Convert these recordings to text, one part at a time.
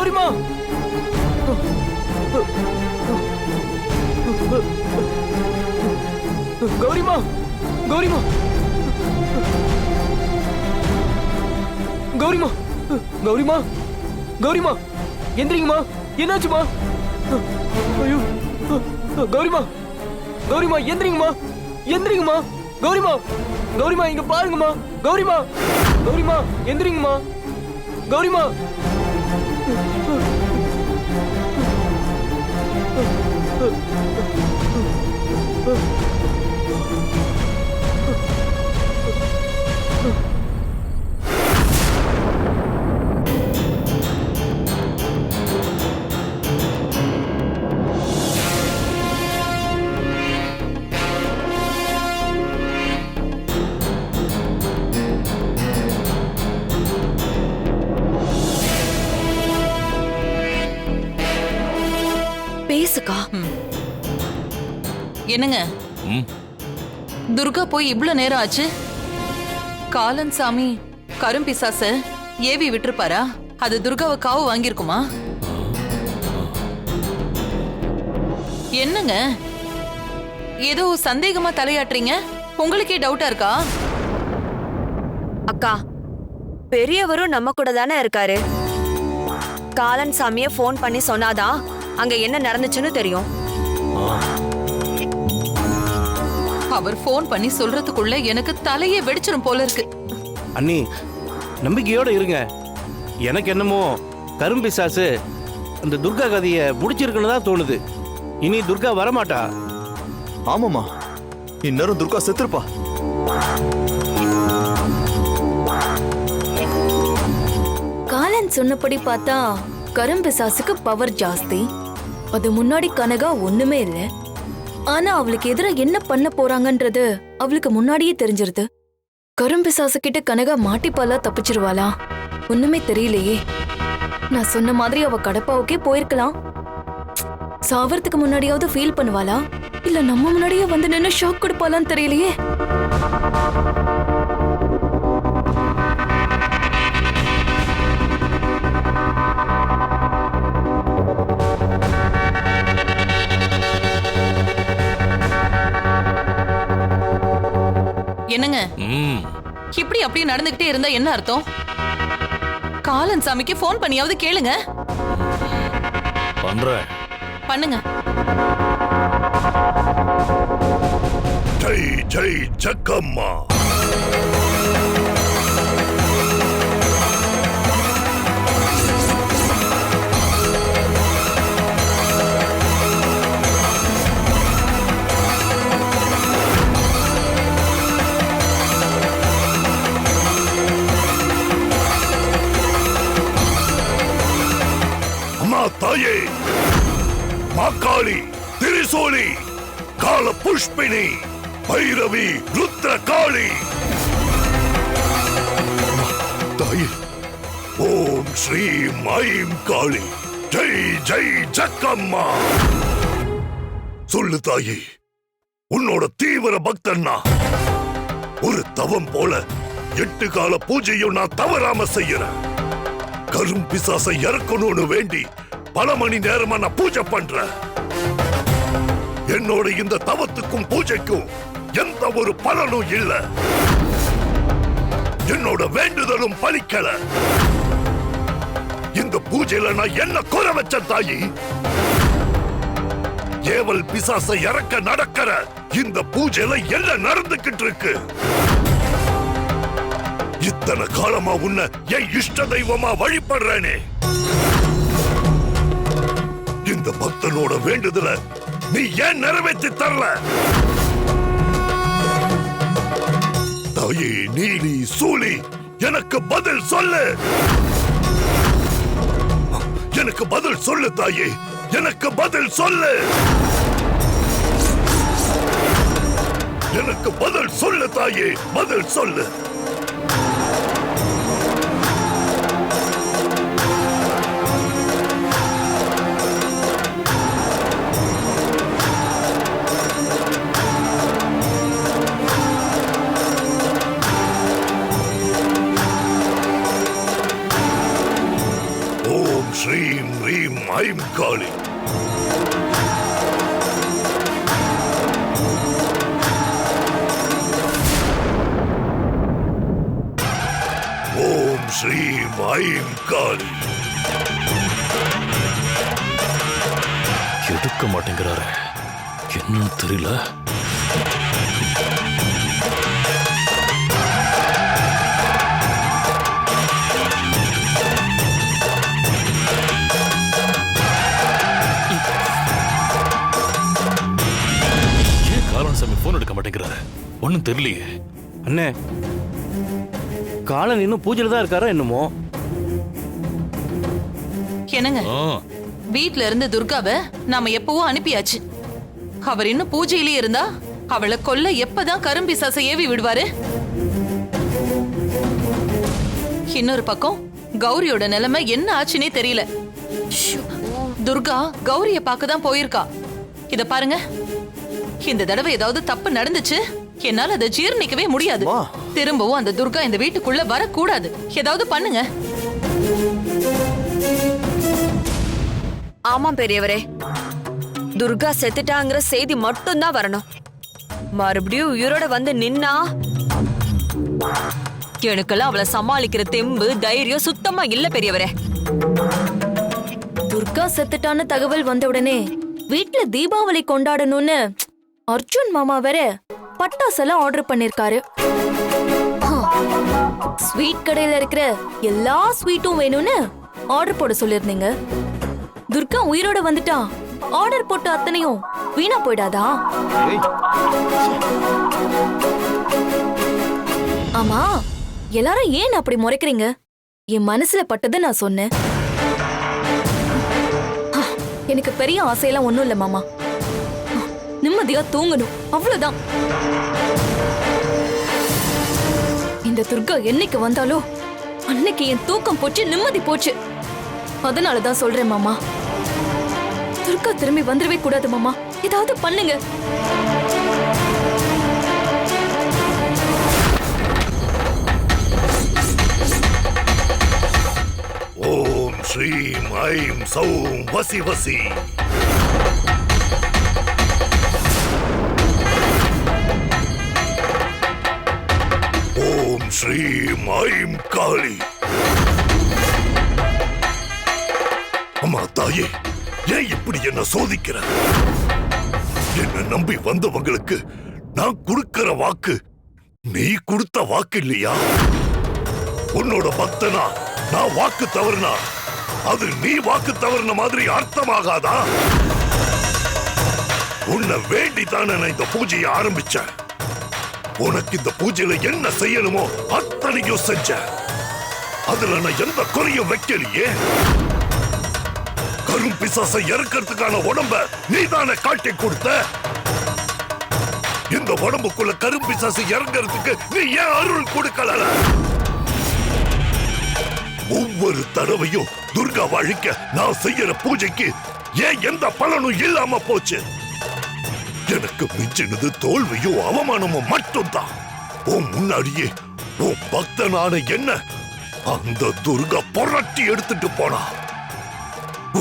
கௌரிமா கௌரிமா கௌரிமா கௌரிமா கௌரிமா கௌரிமா எந்திரிங்கம்மா என்னாச்சுமா ஐயோ கௌரிமா கௌரிமா எந்திரிங்கம்மா எந்திரிங்கம்மா கௌரிமா கௌரிமா இங்க பாருங்கம்மா கௌரிமா கௌரிமா எந்திரிங்கம்மா கௌரிமா பேசுக்கா. என்னங்க துர்கா போய் இவ்ளோ நேரம் ஆச்சு? காலன் சாமி கரும்பிசாச ஏவி விட்டுருப்பாரா? அது துர்காவை காவு வாங்கியிருக்குமா? என்னங்க ஏதோ சந்தேகமா தலையாட்டுறீங்க? உங்களுக்கே டவுட்டா இருக்கா? அக்கா, பெரியவரும் நம்ம கூட தானே இருக்காரு. காலன் சாமிய போன் பண்ணி சொன்னாதான் அங்க என்ன நடந்துச்சுன்னு தெரியும். அவர் போன் பண்ணி சொல்றதுக்குள்ள எனக்கு தலையே வெடிச்சிரும் போல இருக்கு. அண்ணி நம்பிக்கையோட இருங்க. எனக்கு என்னமோ கரும்பிசாசு அந்த துர்கா கதையை முடிச்சிருக்குன்னு தான் தோணுது. இனி துர்கா வரமாட்டா. ஆமாமா, இந்நேரம் துர்கா செத்துருப்பா. காலன் சொன்னபடி பார்த்தா கரும்பிசாசுக்கு பவர் ஜாஸ்தி. அது முன்னாடி கனகா ஒண்ணுமே இல்ல. ஆனா அவளுக்கு எதிராக என்ன பண்ண போறாங்கன்றது அவளுக்கு முன்னாடியே தெரிஞ்சிருது. கரும்பிசாசு கிட்ட கனகா மாட்டிப்பாலா தப்பிச்சிருவாளா? ஒண்ணுமே தெரியலையே. நான் சொன்ன மாதிரி அவ கடப்பாவுக்கே போயிருக்கலாம். சாவறதுக்கு முன்னாடியாவது ஃபீல் பண்ணுவாளா, இல்ல நம்ம முன்னாடியே வந்து நின்னு ஷாக் கொடுப்பாளான்னு தெரியலையே. என்னங்க இப்படி அப்படியே நடந்துகிட்டே இருந்தா என்ன அர்த்தம்? காலன் சாமிக்கு போன் பண்ணியாவது கேளுங்க. பண்றேன். பண்ணுங்க. ஜெய் ஜெய் ஜக்கம்மா. தாயே, மாக்காளி, திரிசூலி, கால புஷ்பினி, பைரவி, ருத்ர காளி. தாயே, ஓம் ஸ்ரீ ஐம் காளி, ஜெய் ஜெய் ஜக்கம்மா. சொல்லு தாயே, உன்னோட தீவிர பக்தன்னா. ஒரு தவம் போல 8 கால பூஜையும் நான் தவறாம செய்யறேன். கரும்பிசாசை இறக்கணும்னு வேண்டி பல மணி நேரமா நான் பூஜை பண்றேன். என்னோட இந்த தவத்துக்கும் பூஜைக்கும் எந்த ஒரு பலனும் இல்ல. என்னோட வேண்டுதலும் பலிக்கல. இந்த பூஜையில நான் என்ன குறை வச்ச தாயி? ஏவல் பிசாசை இறக்க நடக்கிற இந்த பூஜையில என்ன நடந்துகிட்டு இருக்கு? இத்தனை காலமா உன்னை என் இஷ்ட தெய்வமா வழிபடுறேனே. இந்த பக்தனோட வேண்டுதல நீ ஏன் நிறைவேற்றி தரல? தாயே நீலி சூலி, எனக்கு பதில் சொல்லு. எனக்கு பதில் சொல்லு தாயே, எனக்கு பதில் சொல்லு. எனக்கு பதில் சொல்லு தாயே, பதில் சொல்லு. ஓம் ஸ்ரீம் ரீம் ஐம் காளி. ஓம் ஸ்ரீம் ஐம் காளி. எடுக்க மாட்டேங்கிறாரு, என்னன்னு தெரியல. ஏன் காலன்சாமி போன் எடுக்க மாட்டேங்கிறாரு, ஒன்னும் தெரியலையே. அண்ணே, காலன் இன்னும் பூஜையில தான் இருக்காரா என்னமோ? என்னங்க, ஆ, வீட்ல இருந்து துர்காவை நாம எப்பவும் அனுப்பியாச்சு. அவர் இன்னும் பூஜையிலே இருந்தா அவளை கொல்ல எப்பதான் கரும்பிசாசை ஏவி விடுவாரு? இன்னொரு பக்கம் கௌரியோட நிலைமை என்ன ஆச்சுன்னே தெரியல. துர்கா கௌரிய பார்க்க தான் போயிருக்கா. இத பாருங்க, இந்த தடவை ஏதாவது தப்பு நடந்துச்சு, என்னால அதை ஜீர்ணிக்கவே முடியாது. அம்மா. திரும்பவும் அந்த துர்கா இந்த வீட்டுக்குள்ள வரக்கூடாது. ஏதாவது பண்ணுங்க. ஆமாம் பெரியவரே, துர்கா செத்துட்டாங்கிற செய்தி மட்டும்தான் வரணும். மறுபடியும் உயிரோட வந்து நின்னா எனக்கெல்லாம் அவளை சமாளிக்கிற தெம்பு தைரியம் சுத்தமா இல்ல பெரியவரே. துர்கா செத்துட்டான்னு தகவல் வந்த உடனே வீட்ல தீபாவளி கொண்டாடணும்னு அர்ஜுன் மாமா வேற பட்டாசெல்லாம் ஆர்டர் பண்ணிருக்காரு. ஸ்வீட் கடையில இருக்கிற எல்லா ஸ்வீட்டும் வேணும்னு ஆர்டர் போட சொல்லிருந்தீங்க. துர்கா உயிரோட வந்துட்டா ஆர்டர் போட்ட அத்தனையும் வீணா போயிடாதா? ஆமா, எல்லாரும் ஏன் அப்படி முறைக்கிறீங்க? என் மனசுல பட்டதை நான் சொன்னேன். எனக்கு பெரிய ஆசையெல்லாம் ஒண்ணும் இல்ல மாமா. நிம்மதியா தூங்கணும், அவ்வளவுதான். இந்த துர்கா என்னைக்கு வந்தாலோ அன்னைக்கு என் தூக்கம் போச்சு, நிம்மதி போச்சு. அதனாலதான் சொல்றேன் மாமா, துர்கா திரும்பி வந்துடவே கூடாது மாமா. ஏதாவது பண்ணுங்க. ஓம் ஸ்ரீம் ஐம் சௌம் வசி வசி. ஓம் ஸ்ரீம் ஐம் காளி. அம்மா தாயே, ஏன் இப்படி என்ன சோதிக்கிற? என்ன நம்பி வந்தவங்களுக்கு நான் கொடுக்கிற வாக்கு நீ கொடுத்த வாக்கு இல்லையா? உன்னோட பக்தனா நான் வாக்கு தவறுனா அது நீ வாக்கு தவறுன மாதிரி அர்த்தமாகாதா? உன்னை வேண்டித்தானே நான் இந்த பூஜையை ஆரம்பிச்சேன். உனக்கு இந்த பூஜையில என்ன செய்யணுமோ அத்தனையும் செஞ்ச. அதுல நான் எந்த குறையும் வைக்கலையே. கரும்பிசாசை இறக்கிறதுக்கான உடம்ப நீதானே காட்டி கொடுத்த. இந்த உடம்புக்குள்ள கரும்பிசாசை இறங்கிறதுக்கு நீ ஏன் அருள் கொடுக்கல? ஒவ்வொரு தடவையும் துர்கா அழிக்க நான் செய்யற பூஜைக்கு ஏன் எந்த பலனும் இல்லாம போச்சு? எனக்கு மிஞ்சினது தோல்வியும் அவமானமும் மட்டும்தான். உன் முன்னாடியே உன் பக்தனான என்ன அந்த துர்கா புரட்டி எடுத்துட்டு போனா.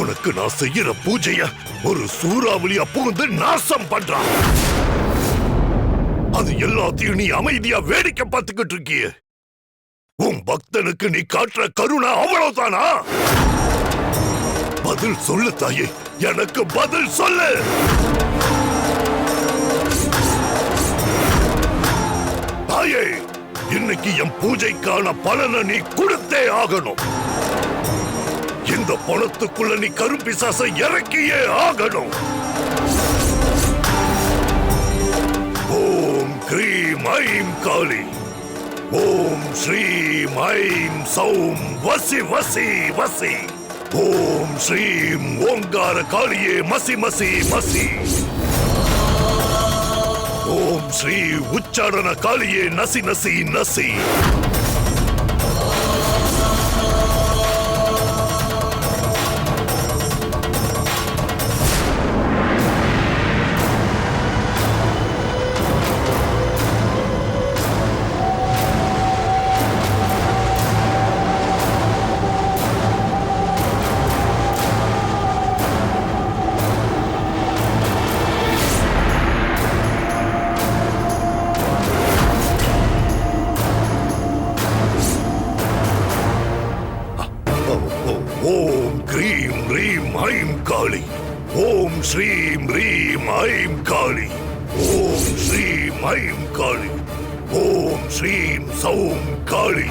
உனக்கு நான் செய்யற பூஜைய ஒரு சூறாவளியா புகுந்து நாசம் பண்றான். அது எல்லாத்தையும் நீ அமைதியா வேடிக்கை பார்த்துக்கிட்டு இருக்கிய. உன் பக்தனுக்கு நீ காட்டுற கருணை அவ்வளவுதானா? பதில் சொல்லு தாயே, எனக்கு பதில் சொல்லு. தாயே, இன்னைக்கு என் பூஜைக்கான பலனை நீ கொடுத்தே ஆகணும். இந்த பணத்துக்குள்ள நீ கரும்பிசாசை இறக்கியே ஆகணும். ஓம் கிரீம் ஐம் காளி. ஓம் ஸ்ரீம் ஐம் சௌம் வசி வசி வசி. ஓம் ஸ்ரீம் ஓங்கார காளியே மசி மசி மசி. ஓம் ஸ்ரீ உச்சாரண காளியே நசி நசி நசி. ஓம் கிரீம் ரீம் ஐம் காளி. ஓம் ஸ்ரீம் ரீம் ஐம் காளி. ஓம் ஸ்ரீம் ஐம் காளி. ஓம் ஸ்ரீம் சௌம் காளி.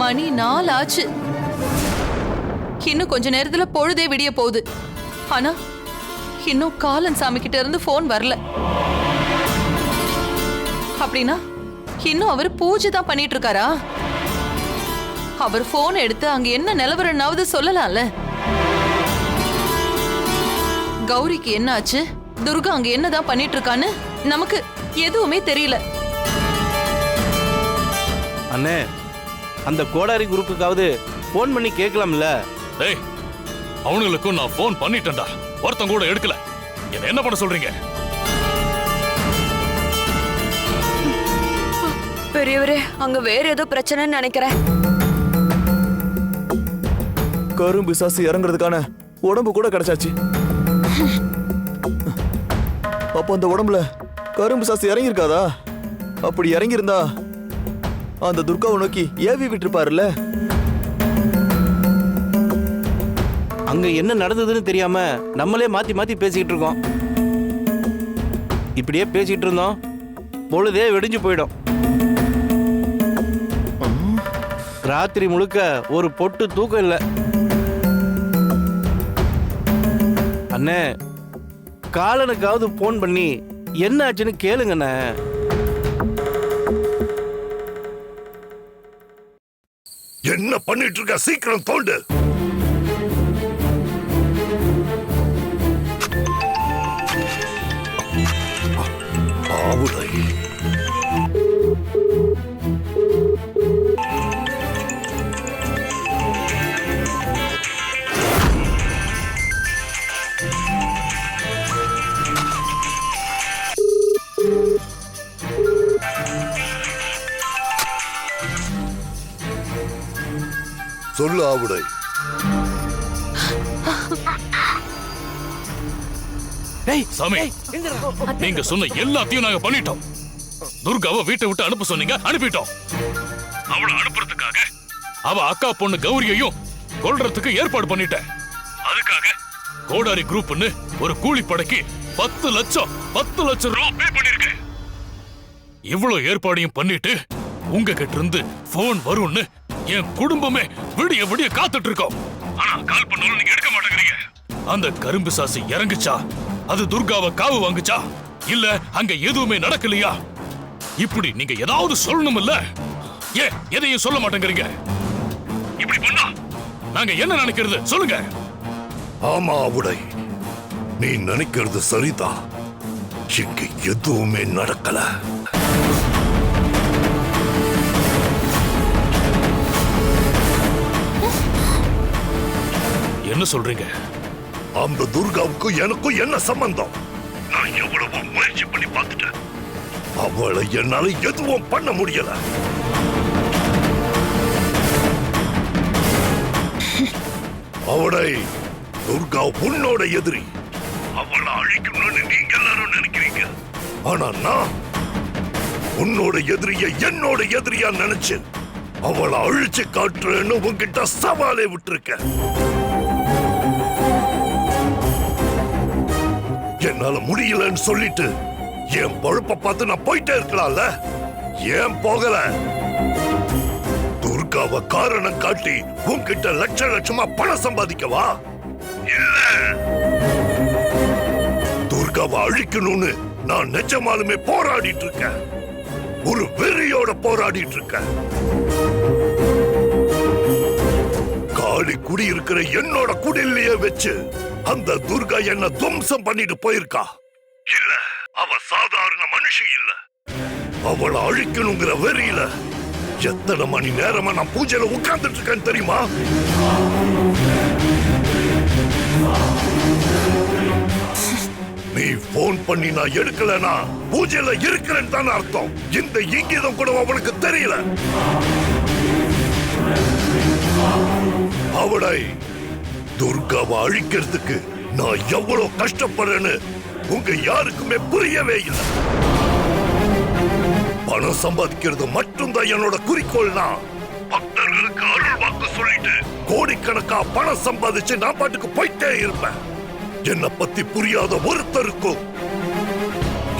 மணி 4 ஆச்சு. இன்னும் கொஞ்ச நேரத்துல பொழுதே விடிய போகுது. ஆனா இன்னும் காலன் சாமி கிட்ட இருந்து போன் வரல. அப்படின்னா இன்னும் அவர் பூஜை தான் பண்ணிட்டு இருக்காரா? அவர் போன் எடுத்து அங்க என்ன நிலவரனாவது சொல்லலாம்ல. கௌரிக்கு என்ன ஆச்சு, துர்கா அங்க என்னதான் பண்ணிட்டு இருக்கான்னு நமக்கு எதுவுமே தெரியல. அண்ணே, அந்த கோடாரி குரூப்புக்காவது போன் பண்ணி கேட்கலாம்ல. டேய், அவனுங்களுக்கும் நான் போன் பண்ணிட்டேன்டா, ஒருத்தன் கூட எடுக்கல. என்ன பண்ண சொல்றீங்க? பெரியவரே, அங்க வேற ஏதோ பிரச்சனைன்னு நினைக்கிறேன். கரும் பிசாசு இறங்குறதுக்கான உடம்பு கூட கிடைச்சாச்சு. அப்ப அந்த உடம்புல கரும் பிசாசு இறங்கி இருக்காதா? அப்படி இறங்கி இருந்தா அந்த துர்காவை நோக்கி ஏவி விட்டுருப்பாருல்ல. அங்க என்ன நடந்ததுன்னு தெரியாம நம்மளே மாத்தி மாத்தி பேசிக்கிட்டு இருக்கோம். இப்படியே பேசிக்கிட்டு இருந்தோம், பொழுதே வெடிஞ்சு போயிடும். ராத்திரி முழுக்க ஒரு பொட்டு தூக்கம் இல்லை. அண்ணே, காலனுக்காவது போன் பண்ணி என்ன ஆச்சுன்னு கேளுங்கண்ணே. என்ன பண்ணிட்டு இருக்க? சீக்கிரம் தோண்டு. ஆவுடை. சொல்லு ஆவுடை. சாமி, நீங்க சொன்ன எல்லாத்தையும் நாங்க பண்ணிட்டோம். துர்காவை வீட்டை விட்டு அனுப்ப சொன்னீங்க, அனுப்பிட்டோம். அவளை அனுப்புறதுக்காக அவ அக்கா பொண்ணு கௌரியையும் கொல்றதுக்கு ஏற்பாடு பண்ணிட்டேன். அதுக்காக கோடாரி குரூப்னு ஒரு கூலிப்படைக்கு 10 லட்சம் ரூபாய் பே பண்ணிருக்கேன். இவ்வளவு ஏற்பாடையும் பண்ணிட்டு உங்க கிட்ட இருந்து போன் வரும்னு என் குடும்பமே விடிய விடிய காத்துட்டு இருக்கோம். ஆனா கால் பண்ணாலும் நீங்க எடுக்க மாட்டேங்கிறீங்க. அந்த கரும்பு சாசி இறங்குச்சா? அது துர்காவை காவு வாங்குச்சா? இல்ல அங்க எதுவுமே நடக்கலையா? இப்படி நீங்க ஏதாவது சொல்லணும் இல்ல? ஏன் எதையும் சொல்ல மாட்டேங்கிறீங்க? இப்படி பண்ணா நாங்க என்ன நினைக்கிறது சொல்லுங்க. ஆமா ஆவுடை, நீ நினைக்கிறது சரிதான். இங்க எதுவுமே நடக்கல. என்ன சொல்றீங்க? அந்த துர்காவுக்கும் எனக்கும் என்ன சம்பந்தம்? நான் எவ்வளவோ முயற்சி பண்ணி பார்த்துட்டேன். அவளை என்னால எதுவும் பண்ண முடியல. அவளை துர்கா உன்னோட எதிரி. அவளை அழிக்கணும்னு நீங்க எல்லாரும் நினைக்கிறீங்க. ஆனா நான் உன்னோட எதிரிய என்னோட எதிரியா நினைச்சு அவளை அழிச்சு காட்டுறேன்னு உன்கிட்ட சவாலே விட்டுருக்க. என்னால முடியலன்னு சொல்லிட்டு என் பொழப்ப பார்த்து நான் போயிட்டே இருக்கலாம்ல. ஏன் போகல? துர்காவை காரணம் காட்டி உன்கிட்ட லட்ச லட்சமா பணம் சம்பாதிக்கவா? இல்ல, துர்காவை அழிக்கணும்னு நான் நிஜமாலுமே போராடிட்டு இருக்கேன். ஒரு வெறியோட போராடிட்டு இருக்கேன். காளி குடி இருக்கிற என்னோட குடிலையே வச்சு அந்த துர்கா என்ன துவம்சம் பண்ணிட்டு போயிருக்கா. இல்ல, அவ சாதாரண மனுஷி இல்ல. அவளை அழிக்கணுங்கிற வெறியில எத்தனை மணி நேரமா நான் பூஜையில உட்கார்ந்துட்டு இருக்கேன்னு தெரியுமா? நீ போன் பண்ணி நான் எடுக்கலனா பூஜையில இருக்கிறேன்னு தான் அர்த்தம். இந்த இங்கிதம் கூட அவளுக்கு தெரியல. அவளை துர்காவை அழிக்கிறதுக்கு நான் எவ்வளவு கஷ்டப்படுறேன்னு உங்க யாருக்குமே புரியவே இல்லை. பணம் சம்பாதிக்கிறது மட்டும்தான் என்னோட குறிக்கோள்னா பக்தர்களுக்கு அருள் வாக்கு சொல்லிட்டு கோடிக்கணக்கா பணம் சம்பாதிச்சு நான் பாட்டுக்கு போயிட்டே இருப்பேன். என்னை பத்தி புரியாத ஒருத்தருக்கும்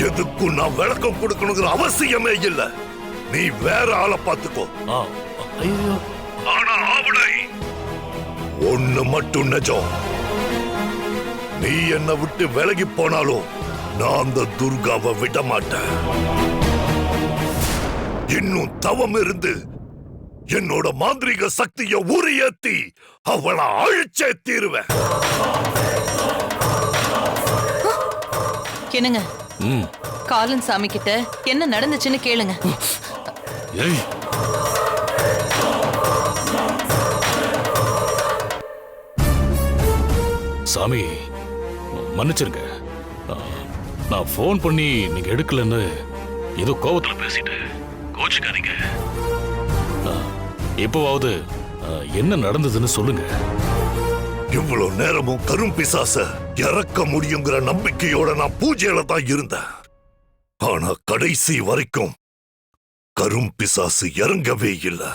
எதுக்கும் நான் விளக்கம் கொடுக்கணுங்கிற அவசியமே இல்லை. நீ வேற ஆளை பார்த்துக்கோ. ஆனா அவளை ஒண்ணு மட்டும் நிஜம், நீ என்னை விட்டு விலகி போனாலும் நான் அந்த துர்காவை விட மாட்டேன். இன்னும் தவம் இருந்து என்னோட மாந்திரிக சக்தியை உரியேத்தி அவளை அழிச்சே தீருவேன். என்னங்க, காலன் சாமி கிட்ட என்ன நடந்துச்சுன்னு கேளுங்க. ஏய், சாமி மன்னிச்சிருங்க. நான் போன் பண்ணி நீங்க எடுக்கலன்னு ஏதோ கோபத்துல பேசிட்டேன். கோச்சுக்காதீங்க. எப்போவாவது என்ன நடந்ததுன்னு சொல்லுங்க. இவ்வளவு நேரமும் கரும்பிசாச இறக்க முடியுங்கிற நம்பிக்கையோட நான் பூஜையில தான் இருந்தேன். ஆனா கடைசி வரைக்கும் கரும்பிசாசு இறங்கவே இல்லை.